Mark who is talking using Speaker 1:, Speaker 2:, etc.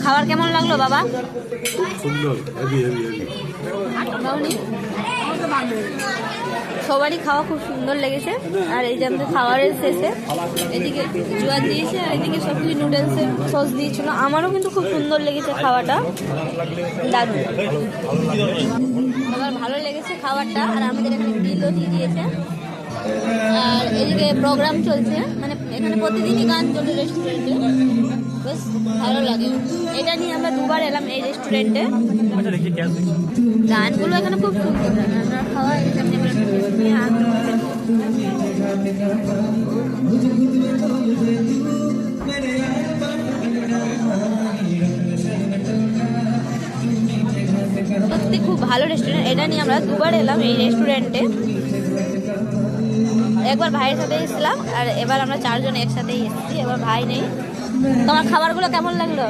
Speaker 1: খাবার কেমন লাগলো বাবা?
Speaker 2: সুন্দর, হেভি হেভি হেভি।
Speaker 1: সবারই খাওয়া খুব সুন্দর লেগেছে। আর এই যে আমাদের খাবারের শেষে এদিকে জোয়ার দিয়েছে আর এদিকে সব কিছু নুডলসের সস দিয়েছিল। আমারও কিন্তু খুব সুন্দর লেগেছে খাওয়াটা, দারুণ। আমার ভালো লেগেছে খাবারটা। আর আমাদের এখানে বিলও দিয়ে দিয়েছে। আর এদিকে প্রোগ্রাম চলছে, মানে এখানে প্রতিদিনই গান চলে রেস্টুরেন্টে, বেশ ভালো লাগে। এটা নিয়ে আমরা দুবার এলাম এই রেস্টুরেন্টে। গানগুলো এখানে খুব সুন্দর। আমরা খাওয়া সত্যি খুব ভালো রেস্টুরেন্ট। এটা নিয়ে আমরা দুবার এলাম এই রেস্টুরেন্টে। একবার ভাইয়ের সাথে এসেছিলাম আর এবার আমরা চারজন একসাথেই এসেছি। এবার ভাই নেই। তোমার খাবারগুলো কেমন লাগলো?